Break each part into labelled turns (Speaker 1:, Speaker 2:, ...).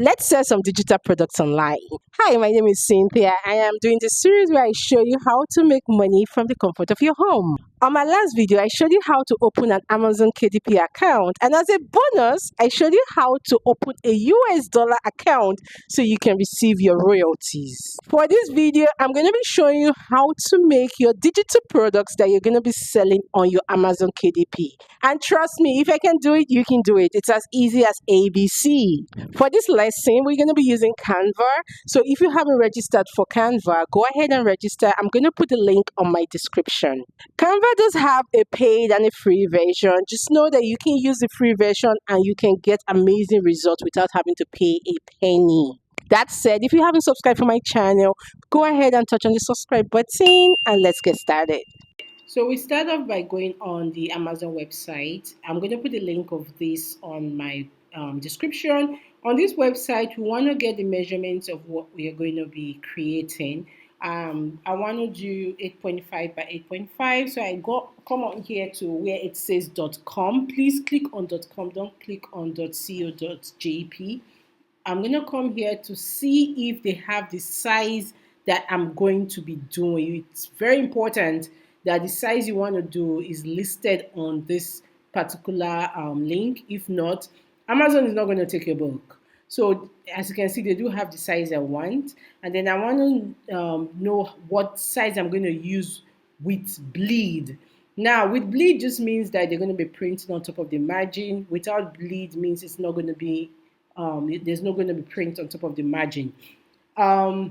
Speaker 1: Let's sell some digital products online. Hi, my name is Cynthia. I am doing this series where I show you how to make money from the comfort of your home. On my last video, I showed you how to open an Amazon KDP account, and as a bonus, I showed you how to open a US dollar account so you can receive your royalties. For this video, I'm going to be showing you how to make your digital products that you're going to be selling on your Amazon KDP. And trust me, if I can do it, you can do it. It's as easy as ABC. For this lesson, we're going to be using Canva. So if you haven't registered for Canva, go ahead and register. I'm going to put the link on my description. Canva does have a paid and a free version. Just know that you can use the free version and you can get amazing results without having to pay a penny. That said, if you haven't subscribed for my channel, go ahead and touch on the subscribe button and let's get started. So we start off by going on the Amazon website. I'm going to put the link of this on my description. On this website, we want to get the measurements of what we are going to be creating. I want to do 8.5 by 8.5. So come on here to where it says .com. Please click on .com. Don't click on .co.jp. I'm going to come here to see if they have the size that I'm going to be doing. It's very important that the size you want to do is listed on this particular link. If not, Amazon is not going to take your book. So as you can see, they do have the size I want. And then I want to know what size I'm going to use with bleed. Now, with bleed just means that they're going to be printing on top of the margin. Without bleed means it's not going to be, there's not going to be print on top of the margin. I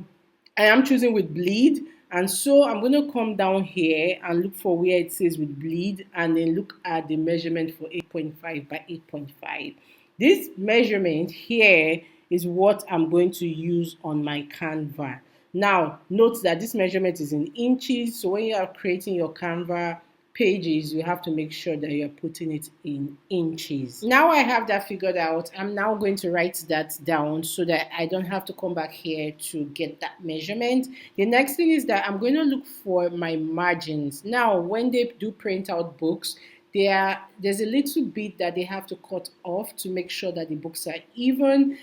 Speaker 1: am choosing with bleed. And so I'm going to come down here and look for where it says with bleed and then look at the measurement for 8.5 by 8.5. This measurement here is what I'm going to use on my Canva. Now, note that this measurement is in inches. So when you are creating your Canva pages, you have to make sure that you're putting it in inches. Now I have that figured out. I'm now going to write that down so that I don't have to come back here to get that measurement. The next thing is that I'm going to look for my margins. Now, when they do print out books, there's a little bit that they have to cut off to make sure that the books are even.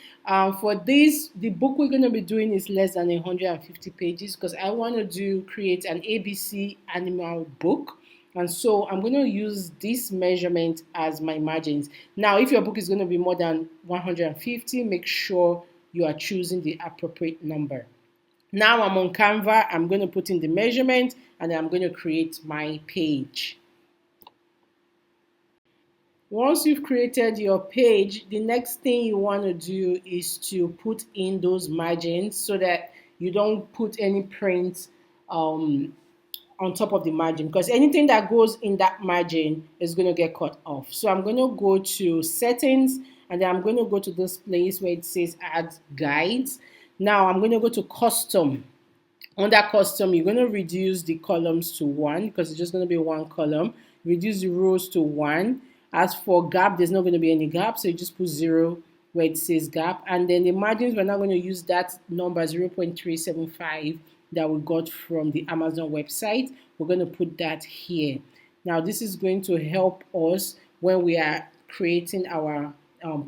Speaker 1: For this, the book we're going to be doing is less than 150 pages because I want to create an ABC animal book. And so I'm going to use this measurement as my margins. Now, if your book is going to be more than 150, make sure you are choosing the appropriate number. Now I'm on Canva. I'm going to put in the measurement and then I'm going to create my page. Once you've created your page, the next thing you want to do is to put in those margins so that you don't put any print on top of the margin, because anything that goes in that margin is going to get cut off. So I'm going to go to settings and then I'm going to go to this place where it says add guides. Now I'm going to go to custom. Under custom, you're going to reduce the columns to 1 because it's just going to be one column. Reduce the rows to 1. As for gap, there's not going to be any gap, so you just put 0 where it says gap. And then the margins, we're not going to use that number 0.375 that we got from the Amazon website. We're going to put that here. Now, this is going to help us when we are creating our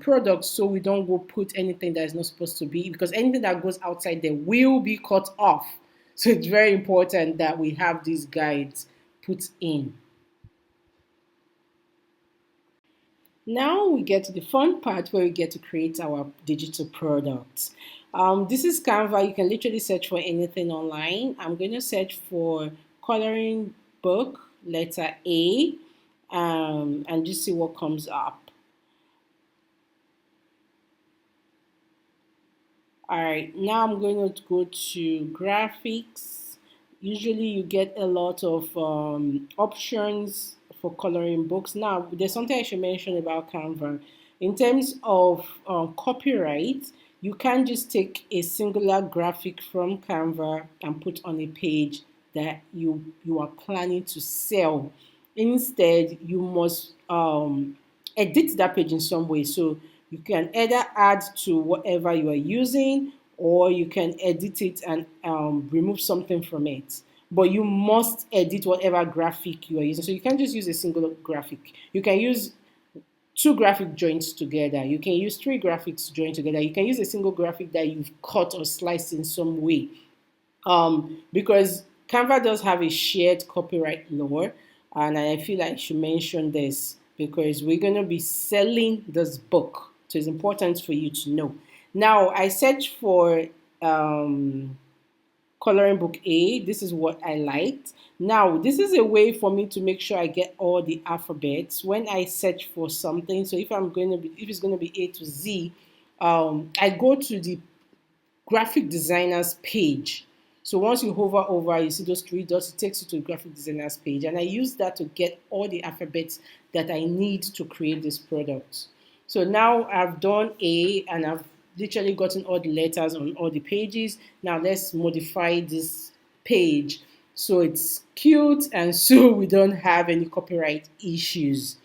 Speaker 1: products, so we don't go put anything that is not supposed to be, because anything that goes outside there will be cut off. So it's very important that we have these guides put in. Now we get to the fun part where we get to create our digital products. This is Canva. You can literally search for anything online. I'm going to search for coloring book, letter A, and just see what comes up. All right, now I'm going to go to graphics. Usually you get a lot of options for coloring books. Now, there's something I should mention about Canva. In terms of copyright, you can't just take a singular graphic from Canva and put on a page that you are planning to sell. Instead, you must edit that page in some way. So you can either add to whatever you are using, or you can edit it and remove something from it. But you must edit whatever graphic you are using. So you can't just use a single graphic. You can use two graphic joints together. You can use three graphics joined together. You can use a single graphic that you've cut or sliced in some way. Because Canva does have a shared copyright law, and I feel like I should mention this because we're going to be selling this book. So it's important for you to know. Now, I searched for um, coloring book A. This is what I liked. Now, this is a way for me to make sure I get all the alphabets when I search for something. So if it's going to be A to Z, I go to the graphic designer's page. So once you hover over, you see those three dots, it takes you to the graphic designer's page. And I use that to get all the alphabets that I need to create this product. So now I've done A and I've literally gotten all the letters on all the pages. Now let's modify this page so it's cute and so we don't have any copyright issues.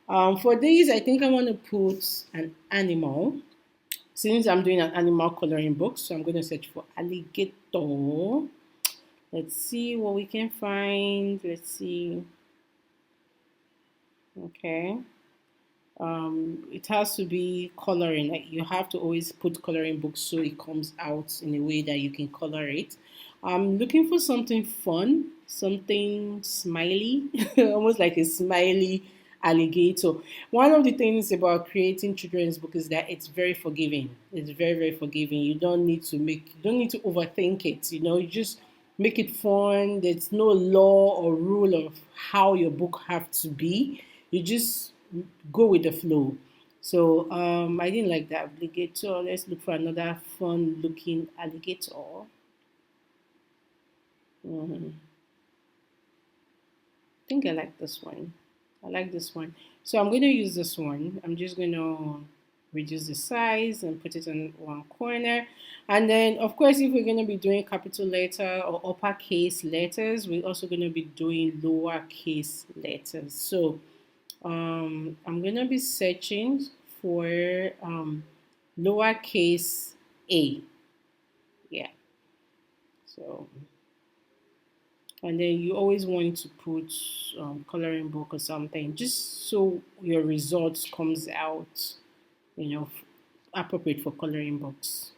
Speaker 1: For these, I think I want to put an animal. Since I'm doing an animal coloring book, so I'm going to search for alligator. Let's see what we can find. Let's see. Okay. It has to be coloring. Like you have to always put coloring books so it comes out in a way that you can color it. I'm looking for something fun, something smiley, almost like a smiley alligator. One of the things about creating children's book is that it's very forgiving. It's very, very forgiving. You don't need to overthink it. You just make it fun. There's no law or rule of how your book have to be. You just go with the flow. So I didn't like that alligator. Let's look for another fun looking alligator. I think I like this one. I like this one. So I'm going to use this one. I'm just going to reduce the size and put it in one corner. And then, of course, if we're going to be doing capital letter or uppercase letters, we're also going to be doing lowercase letters. So I'm going to be searching for lowercase a. Yeah. So, and then you always want to put coloring book or something just so your results comes out, appropriate for coloring books.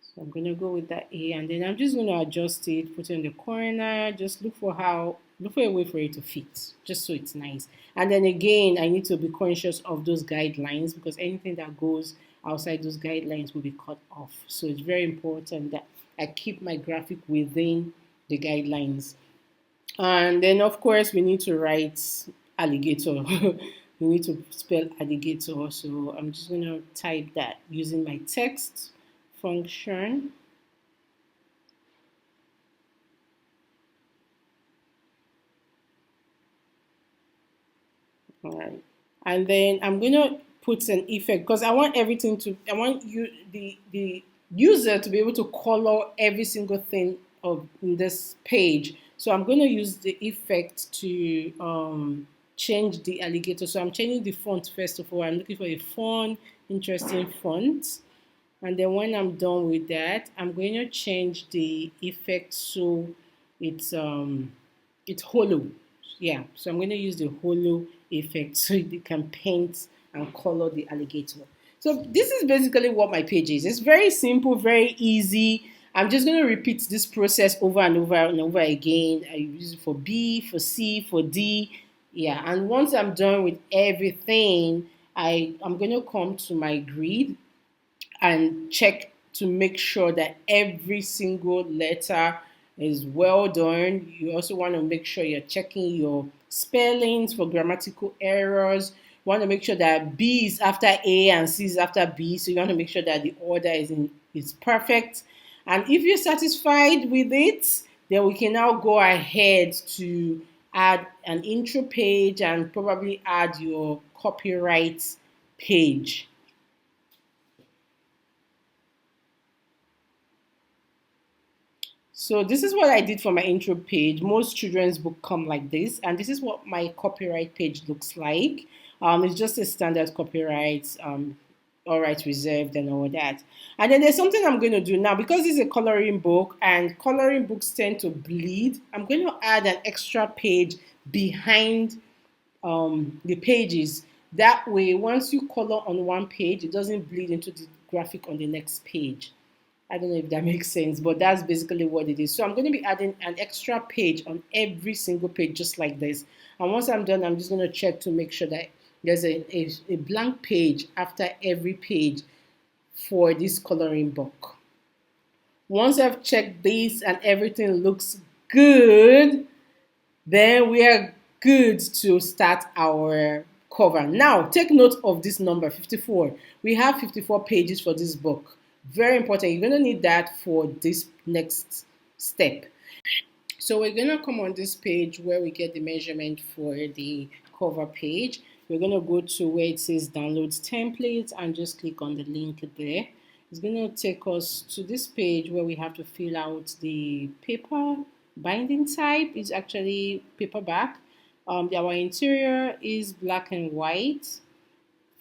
Speaker 1: So I'm going to go with that A, and then I'm just going to adjust it, put it in the corner, just look for a way for it to fit, just so it's nice. And then again, I need to be conscious of those guidelines because anything that goes outside those guidelines will be cut off. So it's very important that I keep my graphic within the guidelines. And then, of course, we need to write alligator. We need to spell alligator. So I'm just going to type that using my text function. All right. And then I'm going to put an effect because I want the user to be able to color every single thing in this page. So I'm going to use the effect to change the alligator. So I'm changing the font first of all. I'm looking for a fun, interesting font. And then when I'm done with that, I'm going to change the effect so it's hollow. Yeah, so I'm going to use the hollow effect so you can paint and color the alligator. So this is basically what my page is. It's very simple, very easy. I'm just going to repeat this process over and over and over again. I use it for B, for C, for D. Yeah, and once I'm done with everything, I'm going to come to my grid and check to make sure that every single letter is well done. You also want to make sure you're checking your spellings for grammatical errors. You want to make sure that B is after A and C is after B. So you want to make sure that the order is perfect. And if you're satisfied with it, then we can now go ahead to add an intro page and probably add your copyright page. So this is what I did for my intro page. Most children's book come like this, and this is what my copyright page looks like. It's just a standard copyright, all rights reserved and all that. And then there's something I'm going to do now because it's a coloring book and coloring books tend to bleed. I'm going to add an extra page behind the pages That way, once you color on one page, it doesn't bleed into the graphic on the next page. I don't know if that makes sense, but that's basically what it is. So I'm going to be adding an extra page on every single page, just like this. And once I'm done, I'm just going to check to make sure that there's a blank page after every page for this coloring book. Once I've checked this and everything looks good, then we are good to start our cover. Now, take note of this number 54. We have 54 pages for this book. Very important. You're going to need that for this next step. So we're going to come on this page where we get the measurement for the cover page. We're going to go to where it says download templates and just click on the link there. It's going to take us to this page where we have to fill out the paper binding type. Is actually paperback. Our interior is black and white.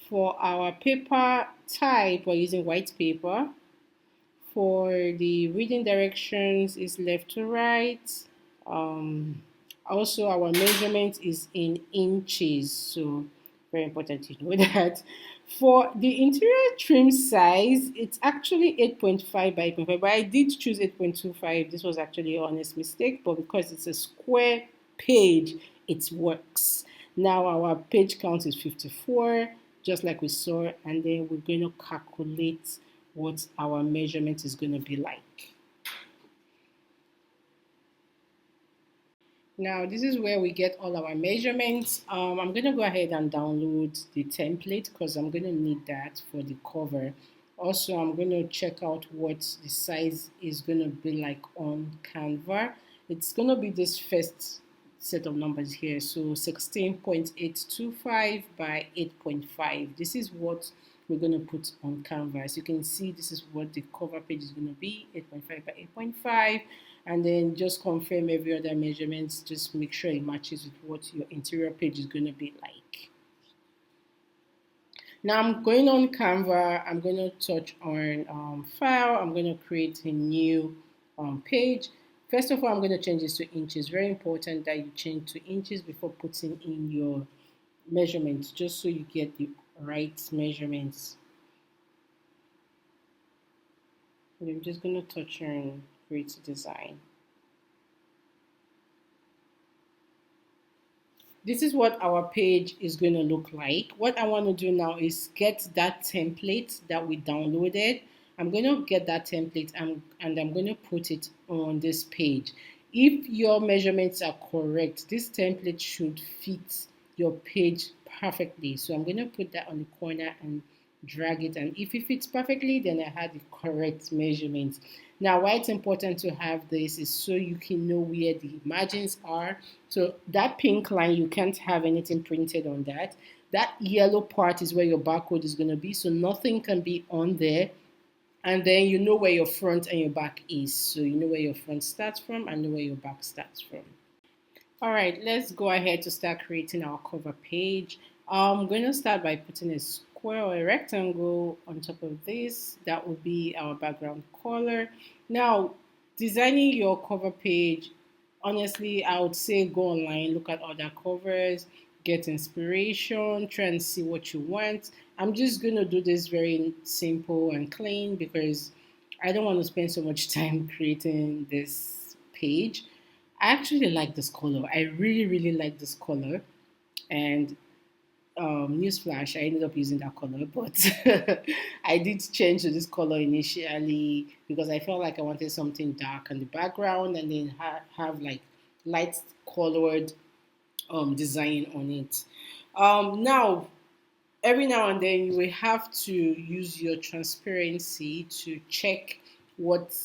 Speaker 1: For our paper type, we're using white paper. For the reading directions is left to right. Um, Also, our measurement is in inches, so very important to know that. For the interior trim size, it's actually 8.5 by 8.5, but I did choose 8.25. This was actually an honest mistake, but because it's a square page, it works. Now our page count is 54, just like we saw, and then we're going to calculate what our measurement is going to be like. Now this is where we get all our measurements. I'm going to go ahead and download the template because I'm going to need that for the cover. Also, I'm going to check out what the size is going to be like on Canva. It's going to be this first set of numbers here. So 16.825 by 8.5. This is what we're going to put on Canva. As you can see, this is what the cover page is going to be, 8.5 by 8.5. And then just confirm every other measurements. Just make sure it matches with what your interior page is going to be like. Now I'm going on Canva. I'm going to touch on file. I'm going to create a new page. First of all, I'm going to change this to inches. Very important that you change to inches before putting in your measurements, just so you get the right measurements. And I'm just going to touch on create design. This is what our page is going to look like. What I want to do now is get that template that we downloaded. I'm going to get that template and I'm going to put it on this page. If your measurements are correct, this template should fit your page perfectly. So I'm going to put that on the corner and drag it, and if it fits perfectly, then I had the correct measurements. Now why it's important to have this is so you can know where the margins are. So that pink line, you can't have anything printed on that. That yellow part is where your barcode is going to be, so nothing can be on there. And then you know where your front and your back is, so you know where your front starts from and know where your back starts from. All right, let's go ahead to start creating our cover page. I'm going to start by putting a square or a rectangle on top of this. That will be our background color. Now, designing your cover page, honestly, I would say go online, look at other covers, get inspiration, try and see what you want. I'm just going to do this very simple and clean because I don't want to spend so much time creating this page. I actually like this color. I really like this color. And newsflash, I ended up using that color, but I did change to this color initially because I felt like I wanted something dark on the background and then have like light colored design on it. Now, every now and then you will have to use your transparency to check what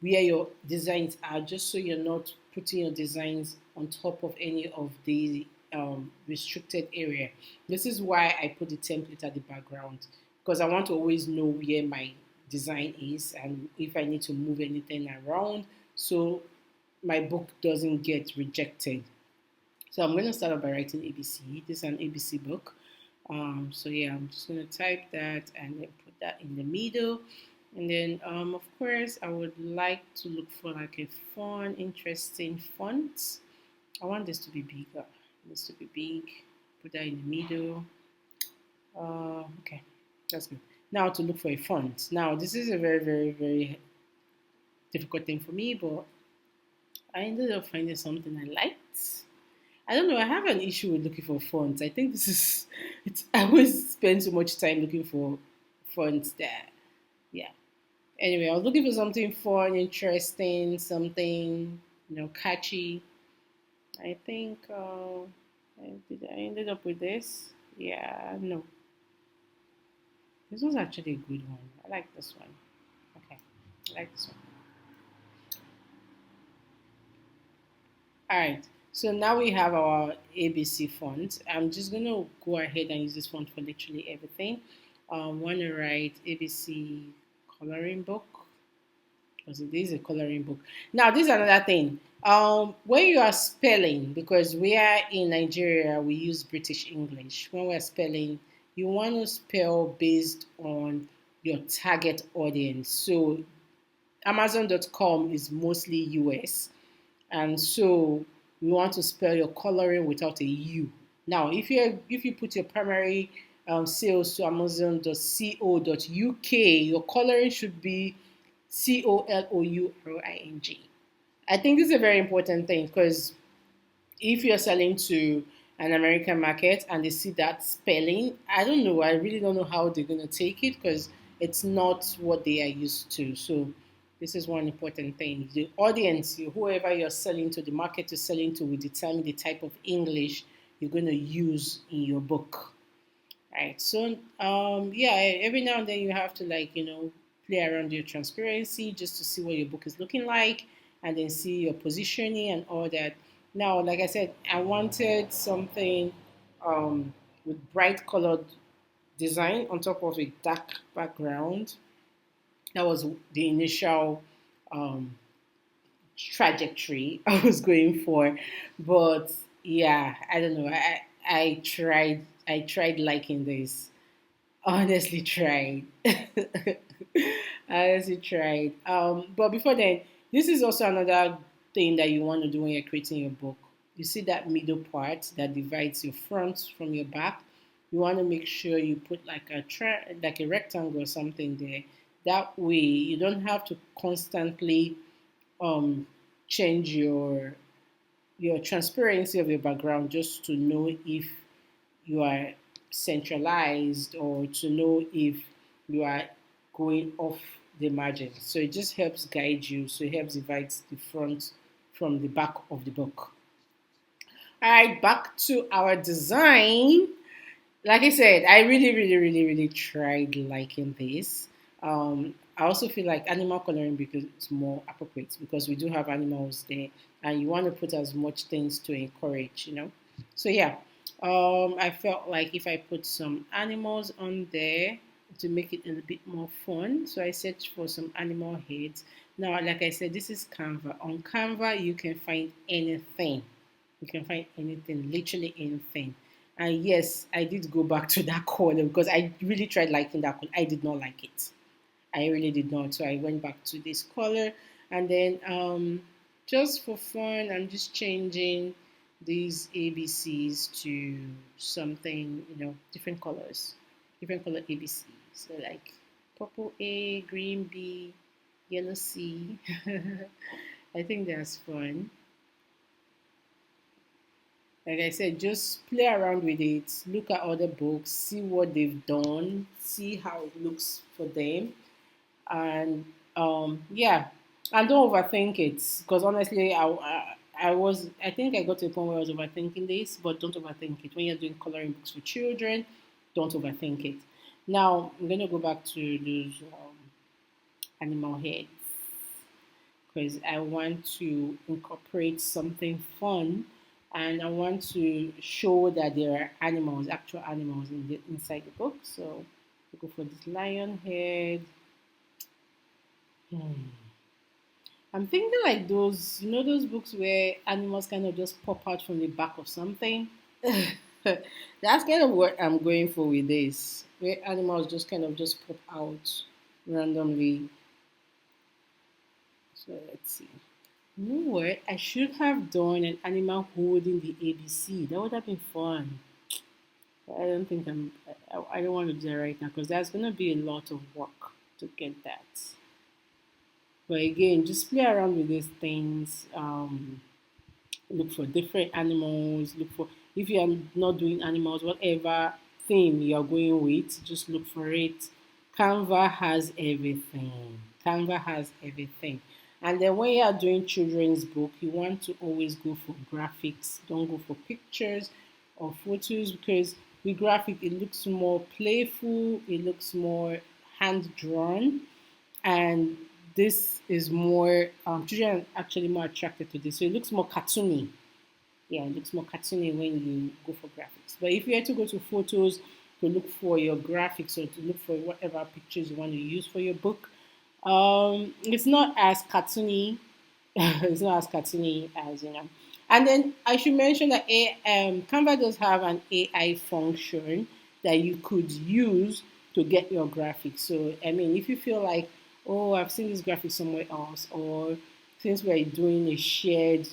Speaker 1: where your designs are, just so you're not putting your designs on top of any of the restricted area. This is why I put the template at the background, because I want to always know where my design is and if I need to move anything around so my book doesn't get rejected. So I'm going to start off by writing ABC. This is an ABC book. So yeah, I'm just going to type that and then put that in the middle. And then, of course, I would like to look for like a fun, interesting font. I want this to be bigger. This to be big. Put that in the middle. Okay, that's good. Now to look for a font. Now this is a very, very, very difficult thing for me, but I ended up finding something I liked. I don't know. I have an issue with looking for fonts. I think this is. It's. I always spend so much time looking for fonts that. Yeah. Anyway, I was looking for something fun, interesting, something catchy. I think I ended up with this. Yeah. No, this was actually a good one. I like this one. Okay, I like this one. All right. So now we have our ABC font. I'm just gonna go ahead and use this font for literally everything. Want to write ABC coloring book because it is a coloring book. Now this is another thing. When you are spelling, because we are in Nigeria, we use British English. When we're spelling, you want to spell based on your target audience. So Amazon.com is mostly US. And so you want to spell your coloring without a U. Now, if you put your primary sales to Amazon.co.uk, your coloring should be COLOURING. I think this is a very important thing because if you're selling to an American market and they see that spelling, I don't know. I really don't know how they're going to take it because it's not what they are used to. So this is one important thing. The audience, whoever you're selling to, the market you're selling to, will determine the type of English you're going to use in your book. Right. So yeah, every now and then you have to play around with your transparency just to see what your book is looking like and then see your positioning and all that. Now, like I said, I wanted something with bright colored design on top of a dark background. That was the initial um, trajectory I was going for. But yeah, I don't know. I tried liking this. Honestly tried. I honestly tried. But before then, this is also another thing that you want to do when you're creating your book. You see that middle part that divides your front from your back. You want to make sure you put like like a rectangle or something there. That way, you don't have to constantly um, change your transparency of your background just to know if you are centralized or to know if you are going off the margin. So it just helps guide you. So it helps divide the front from the back of the book. All right, back to our design. Like I said, I really, really, really, really tried liking this. I also feel like animal coloring because it's more appropriate because we do have animals there, and you want to put as much things to encourage. So yeah, I felt like if I put some animals on there to make it a little bit more fun, so I searched for some animal heads. Now, like I said, this is Canva. On Canva, you can find anything. You can find anything, literally anything. And yes, I did go back to that color because I really tried liking that color. I did not like it. I really did not. So I went back to this color and then just for fun, I'm just changing these ABCs to something, different colors, different color ABCs. So like purple A, green B, yellow C. I think that's fun. Like I said, just play around with it, look at other books, see what they've done, see how it looks for them, and yeah, and don't overthink it because honestly, I think I got to a point where I was overthinking this, but don't overthink it. When you're doing coloring books for children, don't overthink it. Now I'm gonna go back to those animal heads because I want to incorporate something fun and I want to show that there are animals, actual animals inside the book. So we go for this lion head. Hmm. I'm thinking like those books where animals kind of just pop out from the back of something. That's kind of what I'm going for with this, where animals just kind of just pop out randomly. So let's see. You know what? I should have done an animal holding the ABC. That would have been fun. I don't think I don't want to do that right now because there's gonna be a lot of work to get that. But again, just play around with these things. Look for different animals. Look for, if you are not doing animals, whatever theme you are going with, just look for it. Canva has everything. Canva has everything. And then when you are doing children's book, you want to always go for graphics. Don't go for pictures or photos, because with graphic it looks more playful, it looks more hand drawn, and this is more children are actually more attracted to this, so it looks more cartoony. Yeah, it looks more cartoony when you go for graphics. But if you had to go to photos to look for your graphics or to look for whatever pictures you want to use for your book, it's not as cartoony. It's not as cartoony as, you know. And then I should mention that Canva does have an AI function that you could use to get your graphics. So I mean, if you feel like, oh, I've seen this graphic somewhere else, or since we're doing a shared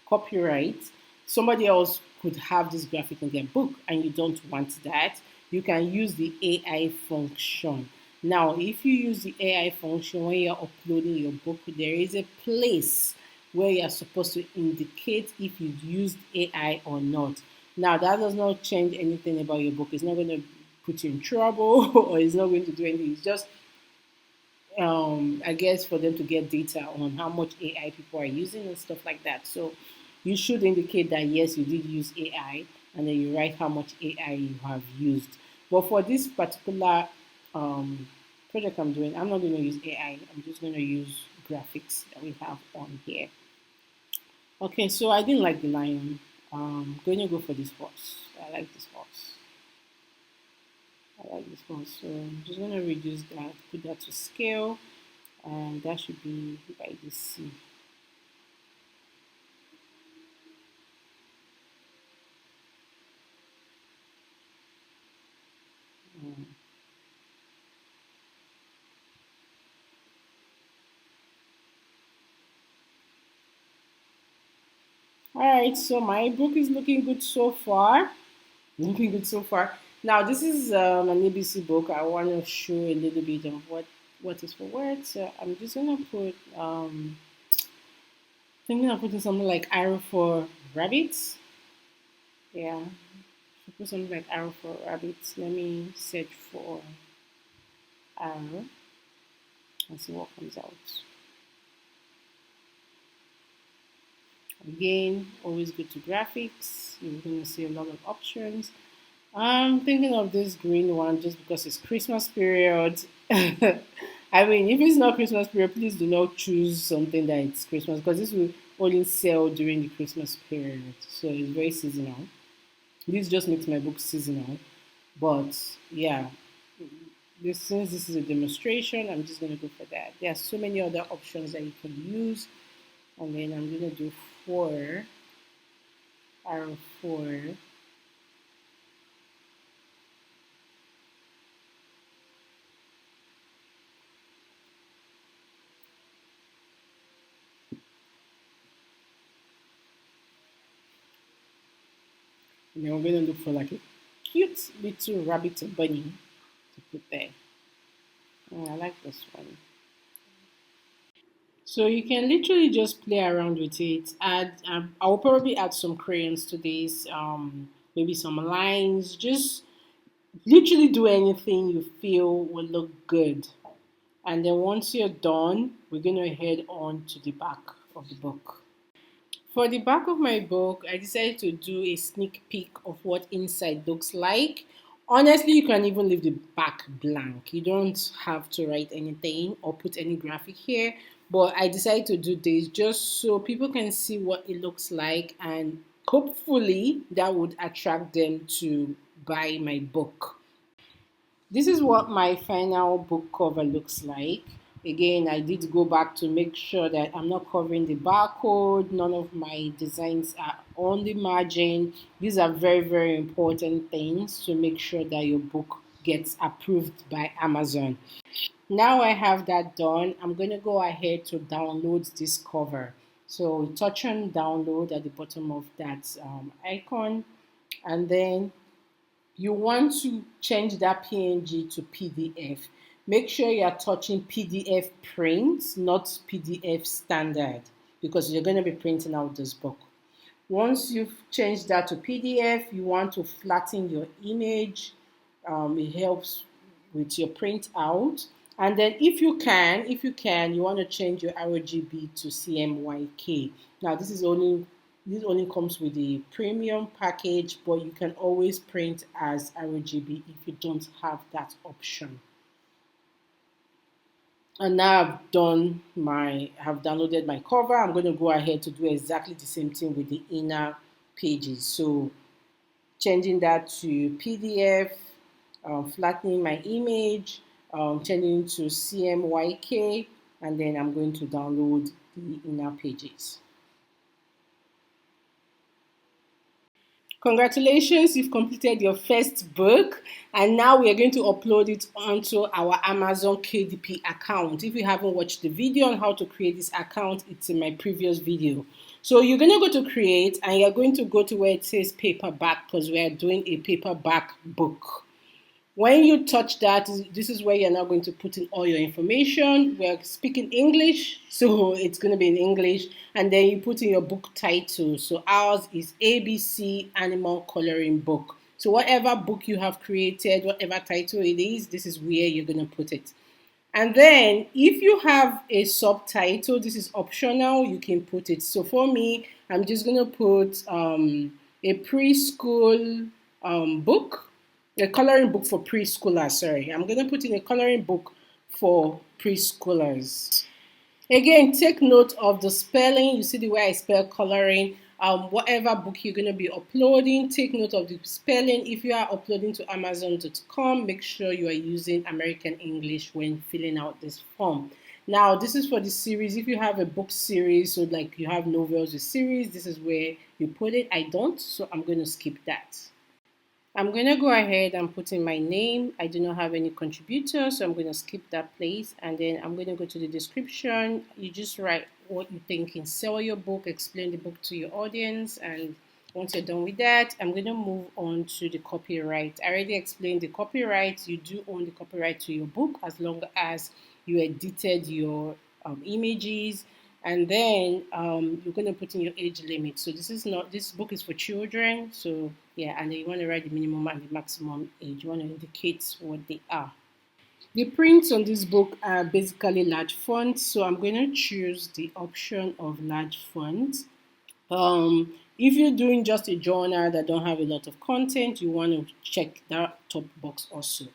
Speaker 1: copyright, somebody else could have this graphic in their book and you don't want that, you can use the AI function. Now, if you use the AI function when you're uploading your book, there is a place where you're supposed to indicate if you've used AI or not. Now, that does not change anything about your book. It's not going to put you in trouble or it's not going to do anything. It's just I guess for them to get data on how much AI people are using and stuff like that. So you should indicate that yes, you did use AI, and then you write how much AI you have used. But for this particular project I'm doing, I'm not going to use AI. I'm just going to use graphics that we have on here. Okay, so I didn't like the lion. Going to go for this horse. I like this horse. I like this horse. So I'm just going to reduce that, put that to scale, and that should be by the C. All right, so my book is looking good so far. Looking good so far. Now this is an ABC book. I want to show a little bit of what is for words. So I'm just gonna put thinking of putting something like arrow for rabbits. Yeah, should put something like arrow for rabbits. Let me search for arrow and see what comes out. Again, always go to graphics. You're going to see a lot of options. I'm thinking of this green one just because it's Christmas period. I mean, if it's not Christmas period, please do not choose something that it's Christmas, because this will only sell during the Christmas period. So it's very seasonal. This just makes my book seasonal. But yeah, since this is a demonstration, I'm just going to go for that. There are so many other options that you can use. And then I'm going to do 4, arrow 4. And then we're going to look for like a cute little rabbit or bunny to put there. Oh, I like this one. So you can literally just play around with it. Add, I'll probably add some crayons to this, maybe some lines. Just literally do anything you feel will look good. And then once you're done, we're gonna head on to the back of the book. For the back of my book, I decided to do a sneak peek of what inside looks like. Honestly, you can even leave the back blank. You don't have to write anything or put any graphic here. But I decided to do this just so people can see what it looks like, and hopefully that would attract them to buy my book. This is what my final book cover looks like. Again, I did go back to make sure that I'm not covering the barcode. None of my designs are on the margin. These are very, very important things to make sure that your book gets approved by Amazon. Now I have that done, I'm going to go ahead to download this cover. So touch on download at the bottom of that icon, and then you want to change that PNG to PDF. Make sure you are touching PDF print, not PDF standard, because you're going to be printing out this book. Once you've changed that to PDF, you want to flatten your image. It helps with your print out. And then if you want to change your RGB to CMYK. Now this only comes with the premium package, but you can always print as RGB if you don't have that option. And now have downloaded my cover. I'm going to go ahead to do exactly the same thing with the inner pages. So changing that to PDF, flattening my image, changing to CMYK, and then I'm going to download the inner pages. Congratulations, you've completed your first book, and now we are going to upload it onto our Amazon KDP account. If you haven't watched the video on how to create this account, it's in my previous video. So you're going to go to create, and you're going to go to where it says paperback, because we are doing a paperback book. When you touch that, this is where you're now going to put in all your information. We're speaking English, so it's going to be in English. And then you put in your book title. So ours is ABC Animal Coloring Book. So whatever book you have created, whatever title it is, this is where you're going to put it. And then if you have a subtitle, this is optional, you can put it. So for me, I'm just going to put a preschool book. A coloring book for preschoolers, sorry. I'm going to put in a coloring book for preschoolers. Again, take note of the spelling. You see the way I spell coloring. Whatever book you're going to be uploading, take note of the spelling. If you are uploading to Amazon.com, make sure you are using American English when filling out this form. Now, this is for the series. If you have a book series, so like you have novels or series, this is where you put it. I don't, so I'm going to skip that. I'm going to go ahead and put in my name. I do not have any contributor, so I'm going to skip that place. And then I'm going to go to the description. You just write what you think in sell your book, explain the book to your audience. And once you're done with that, I'm going to move on to the copyright. I already explained the copyright. You do own the copyright to your book as long as you edited your images. And then you're going to put in your age limit. So this book is for children. So yeah, and then you want to write the minimum and the maximum age. You want to indicate what they are. The prints on this book are basically large fonts. So I'm going to choose the option of large fonts. If you're doing just a journal that don't have a lot of content, you want to check that top box also.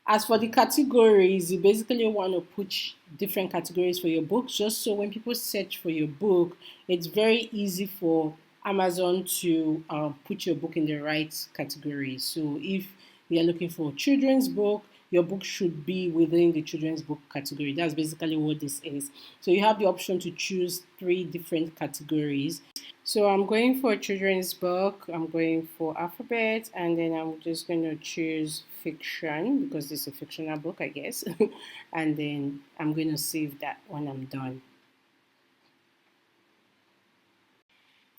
Speaker 1: As for the categories, you basically want to put different categories for your book, just so when people search for your book, it's very easy for Amazon to put your book in the right category. So if you're looking for a children's book, your book should be within the children's book category. That's basically what this is. So you have the option to choose 3 different categories. So I'm going for a children's book, I'm going for alphabet, and then I'm just going to choose fiction because this is a fictional book, I guess. And then I'm going to save that when I'm done.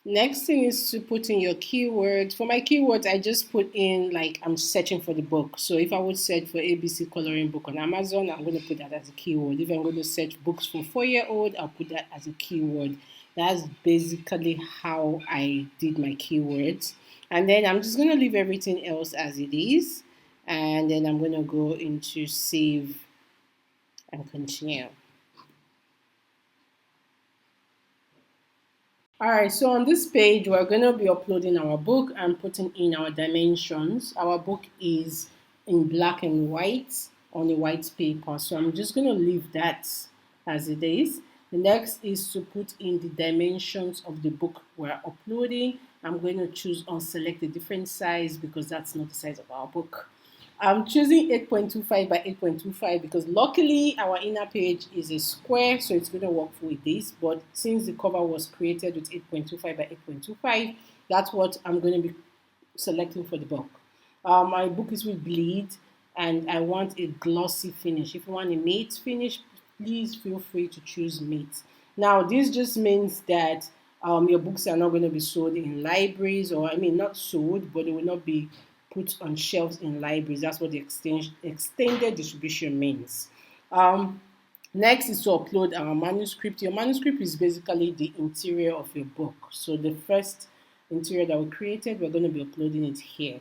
Speaker 1: Next thing is to put in your keywords. For my keywords, I just put in like I'm searching for the book. So if I would search for ABC coloring book on Amazon, I'm going to put that as a keyword. If I'm going to search books for 4-year-old, I'll put that as a keyword. That's basically how I did my keywords. And then I'm just going to leave everything else as it is. And then I'm going to go into save and continue. Alright, so on this page, we're going to be uploading our book and putting in our dimensions. Our book is in black and white on a white paper, so I'm just going to leave that as it is. The next is to put in the dimensions of the book we're uploading. I'm going to choose on select a different size because that's not the size of our book. I'm choosing 8.25 by 8.25 because luckily our inner page is a square, so it's going to work with this. But since the cover was created with 8.25 by 8.25, that's what I'm going to be selecting for the book. My book is with bleed and I want a glossy finish. If you want a matte finish, please feel free to choose matte. Now, this just means that Your books are not going to be sold in libraries, or I mean, not sold, but they will not be put on shelves in libraries. That's what the extended distribution means. Um, Next is to upload our manuscript. Your manuscript is basically the interior of your book. So the first interior that we created, we're going to be uploading it here.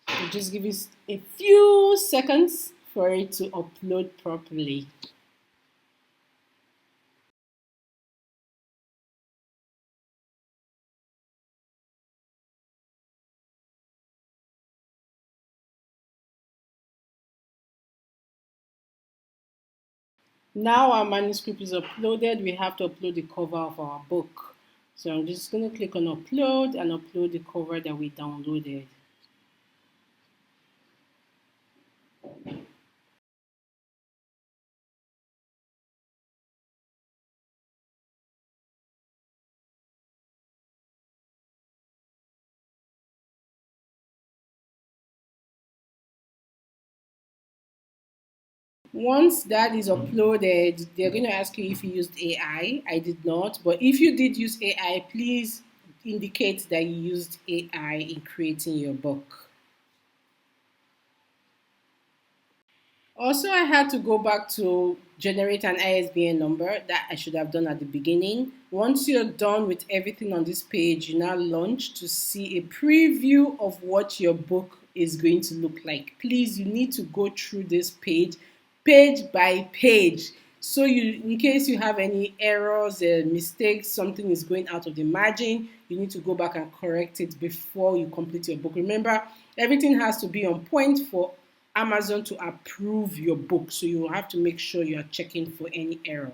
Speaker 1: So just give us a few seconds for it to upload properly. Now our manuscript is uploaded. We have to upload the cover of our book. So I'm just going to click on upload and upload the cover that we downloaded. Once that is uploaded, they're going to ask you if you used AI. I did not, but if you did use AI, please indicate that you used AI in creating your book. Also, I had to go back to generate an ISBN number that I should have done at the beginning. Once you're done with everything on this page, you now launch to see a preview of what your book is going to look like. Please, you need to go through this page, page by page. So you, in case you have any errors, mistakes, something is going out of the margin, you need to go back and correct it before you complete your book. Remember, everything has to be on point for Amazon to approve your book. So you have to make sure you are checking for any error.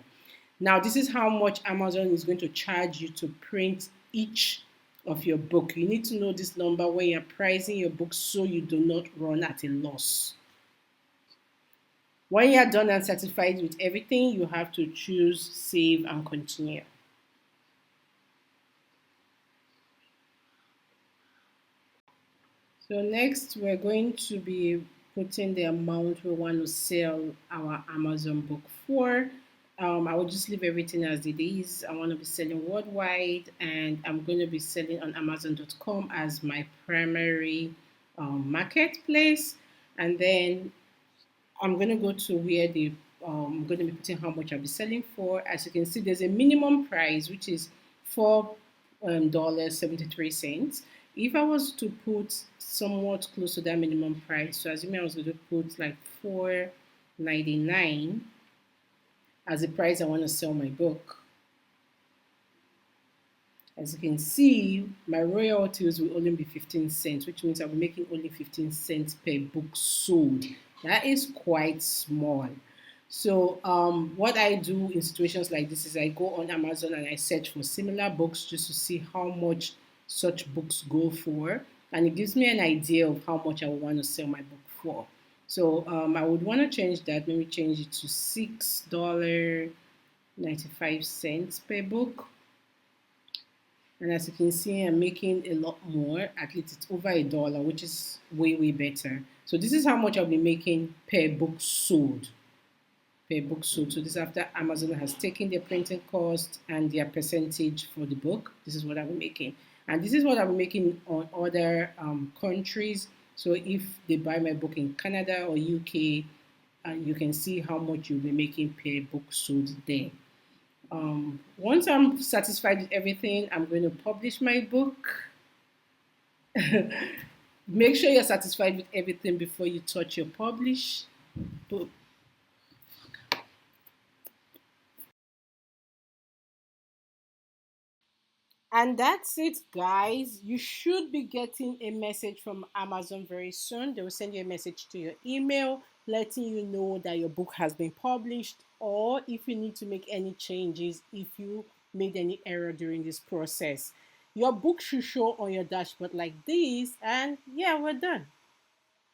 Speaker 1: Now, this is how much Amazon is going to charge you to print each of your book. You need to know this number when you're pricing your book so you do not run at a loss. When you're done and satisfied with everything, you have to choose save and continue. So next, we're going to be putting the amount we want to sell our Amazon book for. I will just leave everything as it is. I want to be selling worldwide, and I'm going to be selling on Amazon.com as my primary marketplace. And then I'm going to go to where I'm going to be putting how much I'll be selling for. As you can see, there's a minimum price, which is $4.73. If I was to put somewhat close to that minimum price, so assuming I was going to put like $4.99 as the price I want to sell my book, as you can see, my royalties will only be 15 cents, which means I'll be making only 15 cents per book sold. That is quite small. So what I do in situations like this is I go on Amazon and I search for similar books just to see how much such books go for. And it gives me an idea of how much I would want to sell my book for. So I would want to change that. Let me change it to $6.95 per book. And as you can see, I'm making a lot more. At least it's over $1, which is way, way better. So this is how much I'll be making per book sold. Per book sold. So this is after Amazon has taken their printing cost and their percentage for the book. This is what I'll be making. And this is what I'll be making on other countries. So if they buy my book in Canada or UK, you can see how much you'll be making per book sold there. Once I'm satisfied with everything, I'm going to publish my book. Make sure you're satisfied with everything before you touch your publish book. And that's it, guys. You should be getting a message from Amazon very soon. They will send you a message to your email letting you know that your book has been published, or if you need to make any changes, if you made any error during this process. Your book should show on your dashboard like this, and yeah, we're done.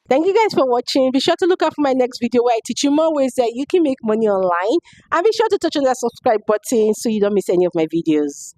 Speaker 1: Thank you guys for watching. Be sure to look out for my next video where I teach you more ways that you can make money online. And be sure to touch on that subscribe button so you don't miss any of my videos.